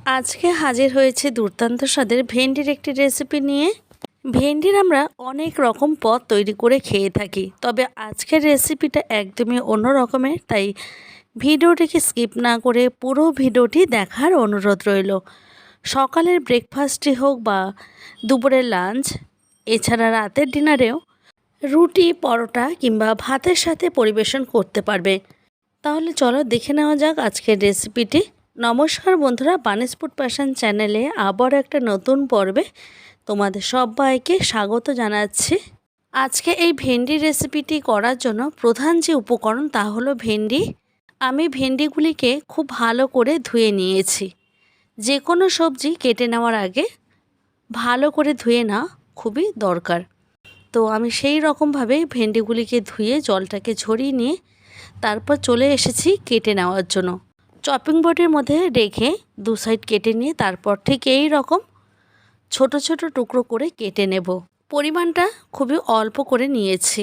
আজকে হাজির হয়েছে দুর্দান্ত স্বাদের ভেন্ডির একটি রেসিপি নিয়ে। ভেন্ডির আমরা অনেক রকম পদ তৈরি করে খেয়ে থাকি, তবে আজকের রেসিপিটা একদমই অন্য রকমের। তাই ভিডিওটিকে স্কিপ না করে পুরো ভিডিওটি দেখার অনুরোধ রইল। সকালের ব্রেকফাস্টই হোক বা দুপুরের লাঞ্চ, এছাড়া রাতের ডিনারেও রুটি, পরোটা কিংবা ভাতের সাথে পরিবেশন করতে পারবে। তাহলে চলো দেখে নেওয়া যাক আজকের রেসিপিটি। নমস্কার বন্ধুরা, বানিস ফুড প্যাশন চ্যানেলে আবার একটা নতুন পর্বে তোমাদের সবাইকে স্বাগত জানাচ্ছি। আজকে এই ভেন্ডি রেসিপিটি করার জন্য প্রধান যে উপকরণ তা হলো ভেন্ডি। আমি ভেন্ডিগুলিকে খুব ভালো করে ধুয়ে নিয়েছি। যে কোনো সবজি কেটে নেওয়ার আগে ভালো করে ধুয়ে নেওয়া খুবই দরকার। তো আমি সেই রকমভাবে ভেন্ডিগুলিকে ধুয়ে জলটাকে ঝরিয়ে নিয়ে তারপর চলে এসেছি কেটে নেওয়ার জন্য। চপিং বোর্ডের মধ্যে রেখে দু সাইড কেটে নিয়ে তারপর ঠিক এই রকম ছোট ছোট টুকরো করে কেটে নেব। পরিমাণটা খুবই অল্প করে নিয়েছি।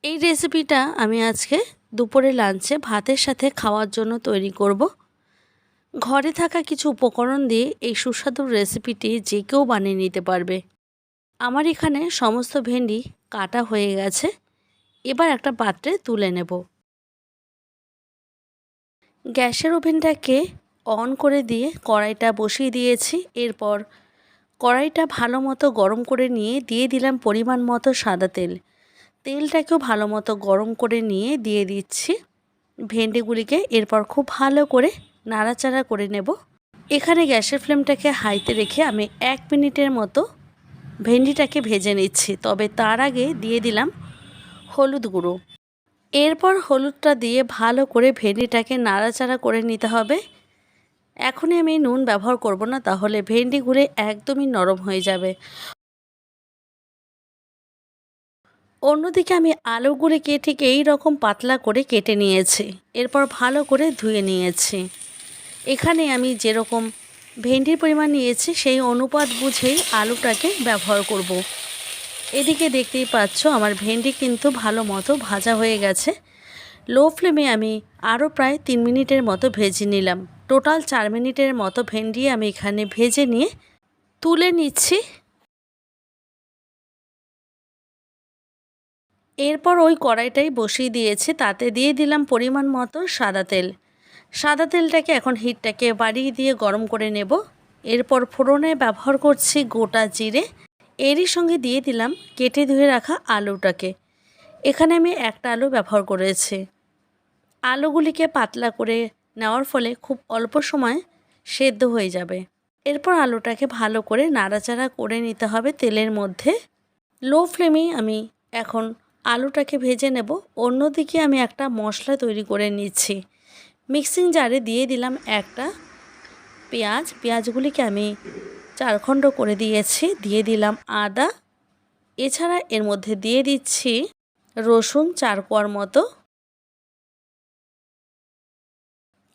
এই রেসিপিটা আমি আজকে দুপুরে লাঞ্চে ভাতের সাথে খাওয়ার জন্য তৈরি করব। ঘরে থাকা কিছু উপকরণ দিয়ে এই সুস্বাদু রেসিপিটি যে কেউ বানিয়ে নিতে পারবে। আমার এখানে সমস্ত ভেন্ডি কাটা হয়ে গেছে। এবার একটা পাত্রে তুলে নেব। গ্যাসের ওভেনটাকে অন করে দিয়ে কড়াইটা বসিয়ে দিয়েছি। এরপর কড়াইটা ভালো মতো গরম করে নিয়ে দিয়ে দিলাম পরিমাণ মতো সাদা তেল। তেলটাকেও ভালো মতো গরম করে নিয়ে দিয়ে দিচ্ছি ভেন্ডিগুলিকে। এরপর খুব ভালো করে নাড়াচাড়া করে নেব। এখানে গ্যাসের ফ্লেমটাকে হাইতে রেখে আমি 1 মিনিটের মতো ভেন্ডিটাকে ভেজে নিচ্ছি। তবে তার আগে দিয়ে দিলাম হলুদ গুঁড়ো। এরপর হলুদটা দিয়ে ভালো করে ভেন্ডিটাকে নাড়াচাড়া করে নিতে হবে। এখনই আমি নুন ব্যবহার করব না, তাহলে ভেন্ডিগুলো একদমই নরম হয়ে যাবে। অন্যদিকে আমি আলুগুলিকে ঠিক এই রকম পাতলা করে কেটে নিয়েছি। এরপর ভালো করে ধুয়ে নিয়েছি। এখানে আমি যেরকম ভেন্ডির পরিমাণ নিয়েছি সেই অনুপাত বুঝেই আলুটাকে ব্যবহার করব। এদিকে দেখতেই পাচ্ছ আমার ভেন্ডি কিন্তু ভালো মতো ভাজা হয়ে গেছে। লো ফ্লেমে আমি আরও প্রায় 3 মিনিটের মতো ভেজে নিলাম। টোটাল 4 মিনিটের মতো ভেন্ডি আমি এখানে ভেজে নিয়ে তুলে নিচ্ছি। এরপর ওই কড়াইটাই বসিয়ে দিয়েছি, তাতে দিয়ে দিলাম পরিমাণ মতো সাদা তেল। সাদা তেলটাকে এখন হিটটাকে বাড়িয়ে দিয়ে গরম করে নেব। এরপর ফোড়নে ব্যবহার করছি গোটা জিরে। এরই সঙ্গে দিয়ে দিলাম কেটে ধুয়ে রাখা আলুটাকে। এখানে আমি একটা আলু ব্যবহার করেছি। আলুগুলিকে পাতলা করে নেওয়ার ফলে খুব অল্প সময় সেদ্ধ হয়ে যাবে। এরপর আলুটাকে ভালো করে নাড়াচাড়া করে নিতে হবে তেলের মধ্যে। লো ফ্লেমেই আমি এখন আলুটাকে ভেজে নেব। অন্যদিকে আমি একটা মশলা তৈরি করে নিচ্ছি। মিক্সিং জারে দিয়ে দিলাম একটা পেঁয়াজ। পেঁয়াজগুলিকে আমি 4 খণ্ড করে দিয়েছি। দিয়ে দিলাম আদা। এছাড়া এর মধ্যে দিয়ে দিচ্ছি রসুন 4 কোয়ার মতো।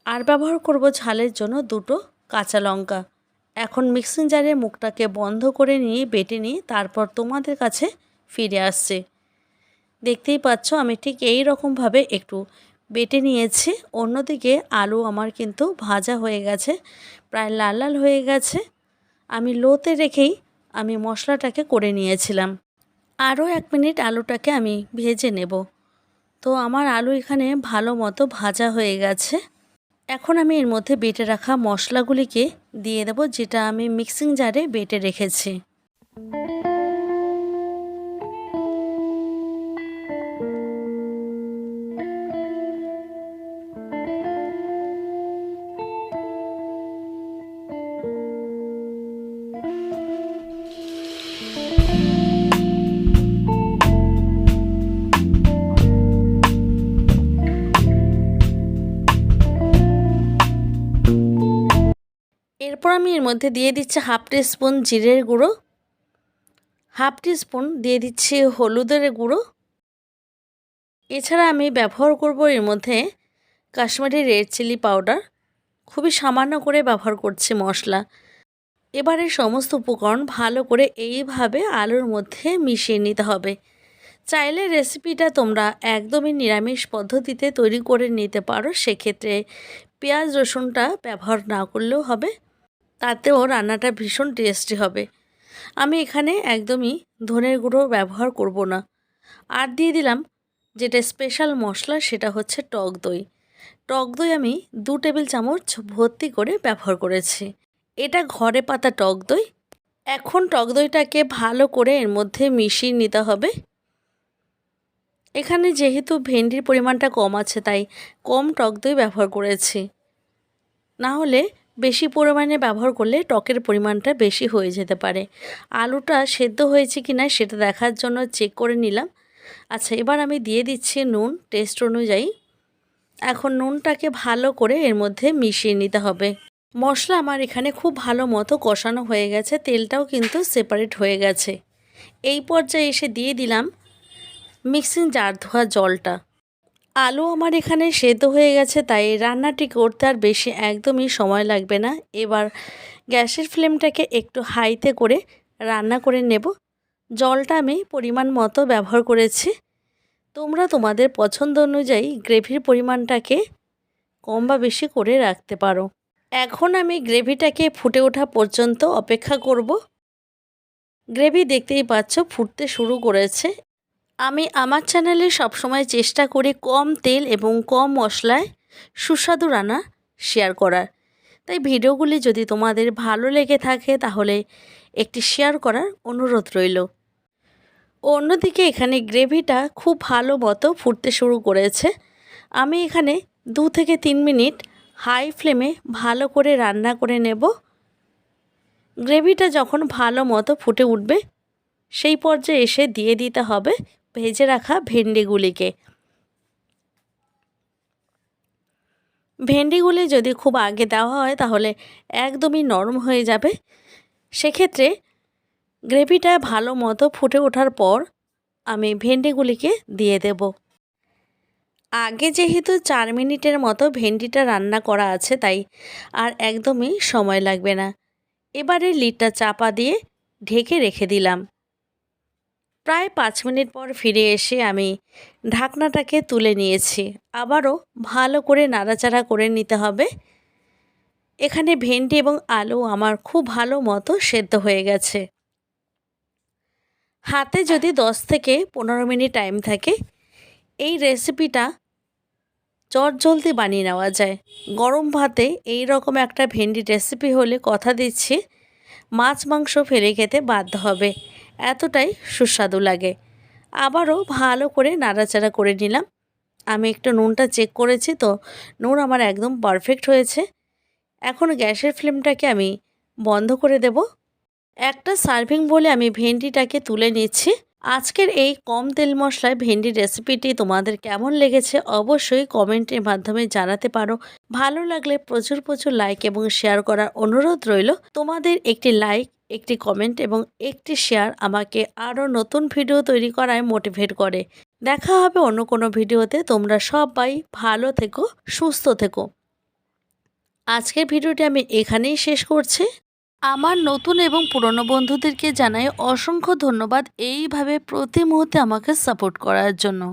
আর ব্যবহার করব ঝালের জন্য 2টো কাঁচা লঙ্কা। এখন মিক্সিং জারের মুখটাকে বন্ধ করে নিয়ে বেটে নিয়ে তারপর তোমাদের কাছে ফিরে আসছে। দেখতেই পাচ্ছ আমি ঠিক এই রকমভাবে একটু বেটে নিয়েছি। অন্যদিকে আলু আমার কিন্তু ভাজা হয়ে গেছে, প্রায় লাল লাল হয়ে গেছে। আমি লোতে রেখেই আমি মশলাটাকে করে নিয়েছিলাম। আরও 1 মিনিট আলুটাকে আমি ভেজে নেব। তো আমার আলু এখানে ভালো মতো ভাজা হয়ে গেছে। এখন আমি এর মধ্যে বেটে রাখা মশলাগুলিকে দিয়ে দেব, যেটা আমি মিক্সিং জারে বেটে রেখেছি। এরপর আমি এর মধ্যে দিয়ে দিচ্ছি 1/2 টিস্পুন জিরের গুঁড়ো, 1/2 টিস্পুন দিয়ে দিচ্ছি হলুদের গুঁড়ো। এছাড়া আমি ব্যবহার করব এর মধ্যে কাশ্মীরি রেড চিলি পাউডার। খুবই সামান্য করে ব্যবহার করছি মশলা। এবারে সমস্ত উপকরণ ভালো করে এইভাবে আলুর মধ্যে মিশিয়ে নিতে হবে। চাইলে রেসিপিটা তোমরা একদমই নিরামিষ পদ্ধতিতে তৈরি করে নিতে পারো। সেক্ষেত্রে পেঁয়াজ রসুনটা ব্যবহার না করলেও হবে। তাতেও রান্নাটা ভীষণ টেস্টি হবে। আমি এখানে একদমই ধনের গুঁড়ো ব্যবহার করব না। আর দিয়ে দিলাম যেটা স্পেশাল মশলা, সেটা হচ্ছে টক দই। টক দই আমি 2 টেবিল চামচ ভর্তি করে ব্যবহার করেছি। এটা ঘরে পাতা টক দই। এখন টক দইটাকে ভালো করে এর মধ্যে মিশিয়ে নিতে হবে। এখানে যেহেতু ভেন্ডির পরিমাণটা কম আছে তাই কম টক দই ব্যবহার করেছি, না হলে বেশি পরিমাণে ব্যবহার করলে টকের পরিমাণটা বেশি হয়ে যেতে পারে। আলুটা সেদ্ধ হয়েছে কিনা সেটা দেখার জন্য চেক করে নিলাম। আচ্ছা, এবার আমি দিয়ে দিচ্ছি নুন টেস্ট অনুযায়ী। এখন নুনটাকে ভালো করে এর মধ্যে মিশিয়ে নিতে হবে। মশলা আমার এখানে খুব ভালো মতো কষানো হয়ে গেছে, তেলটাও কিন্তু সেপারেট হয়ে গেছে। এই পর্যায়ে এসে দিয়ে দিলাম মিক্সিং জার ধোয়া জলটা। আলু আমার এখানে সেদ্ধ হয়ে গেছে, তাই রান্নাটি করতে আর বেশি একদমই সময় লাগবে না। এবার গ্যাসের ফ্লেমটাকে একটু হাইতে করে রান্না করে নেব। জলটা আমি পরিমাণ মতো ব্যবহার করেছি। তোমরা তোমাদের পছন্দ অনুযায়ী গ্রেভির পরিমাণটাকে কম বা বেশি করে রাখতে পারো। এখন আমি গ্রেভিটাকে ফুটে ওঠা পর্যন্ত অপেক্ষা করব। গ্রেভি দেখতেই পাচ্ছ ফুটতে শুরু করেছে। আমি আমার চ্যানেলে সবসময় চেষ্টা করি কম তেল এবং কম মশলায় সুস্বাদু রান্না শেয়ার করার। তাই ভিডিওগুলি যদি তোমাদের ভালো লেগে থাকে তাহলে একটি শেয়ার করার অনুরোধ রইল। অন্যদিকে এখানে গ্রেভিটা খুব ভালো মতো ফুটতে শুরু করেছে। আমি এখানে 2 থেকে 3 মিনিট হাই ফ্লেমে ভালো করে রান্না করে নেব। গ্রেভিটা যখন ভালো মতো ফুটে উঠবে সেই পর্যায়ে এসে দিয়ে দিতে হবে ভেজে রাখা ভেন্ডিগুলিকে। ভেন্ডিগুলি যদি খুব আগে দেওয়া হয় তাহলে একদমই নরম হয়ে যাবে। সেক্ষেত্রে গ্রেভিটা ভালো মতো ফুটে ওঠার পর আমি ভেন্ডিগুলিকে দিয়ে দেব। আগে যেহেতু 4 মিনিটের মতো ভেন্ডিটা রান্না করা আছে তাই আর একদমই সময় লাগবে না। এবারে লিডটা চাপা দিয়ে ঢেকে রেখে দিলাম। প্রায় 5 মিনিট পর ফিরে এসে আমি ঢাকনাটাকে তুলে নিয়েছি। আবারও ভালো করে নাড়াচাড়া করে নিতে হবে। এখানে ভেন্ডি এবং আলু আমার খুব ভালো মতো সেদ্ধ হয়ে গেছে। হাতে যদি 10 থেকে 15 মিনিট টাইম থাকে এই রেসিপিটা চটজলদি বানিয়ে নেওয়া যায়। গরম ভাতে এই রকম একটা ভেন্ডি রেসিপি হলে কথা দিচ্ছি মাছ মাংস ফেলে খেতে বাধ্য হবে, এতটাই সুস্বাদু লাগে। আবারও ভালো করে নাড়াচাড়া করে নিলাম। আমি একটু নুনটা চেক করেছি, তো নুন আমার একদম পারফেক্ট হয়েছে। এখন গ্যাসের ফ্লেমটাকে আমি বন্ধ করে দেব। একটা সার্ভিং বলে আমি ভেন্ডিটাকে তুলে নিচ্ছি। আজকের এই কম তেল মশলায় ভেন্ডির রেসিপিটি তোমাদের কেমন লেগেছে অবশ্যই কমেন্টের মাধ্যমে জানাতে পারো। ভালো লাগলে প্রচুর প্রচুর লাইক এবং শেয়ার করার অনুরোধ রইল। তোমাদের একটি লাইক, একটি কমেন্ট এবং একটি শেয়ার আমাকে আরও নতুন ভিডিও তৈরি করায় মোটিভেট করে। দেখা হবে অন্য কোনো ভিডিওতে। তোমরা সবাই ভালো থেকো, সুস্থ থেকো। আজকের ভিডিওটি আমি এখানেই শেষ করছি। আমার নতুন এবং পুরনো বন্ধুদেরকে জানাই অসংখ্য ধন্যবাদ এইভাবে প্রতি মুহূর্তে আমাকে সাপোর্ট করার জন্য।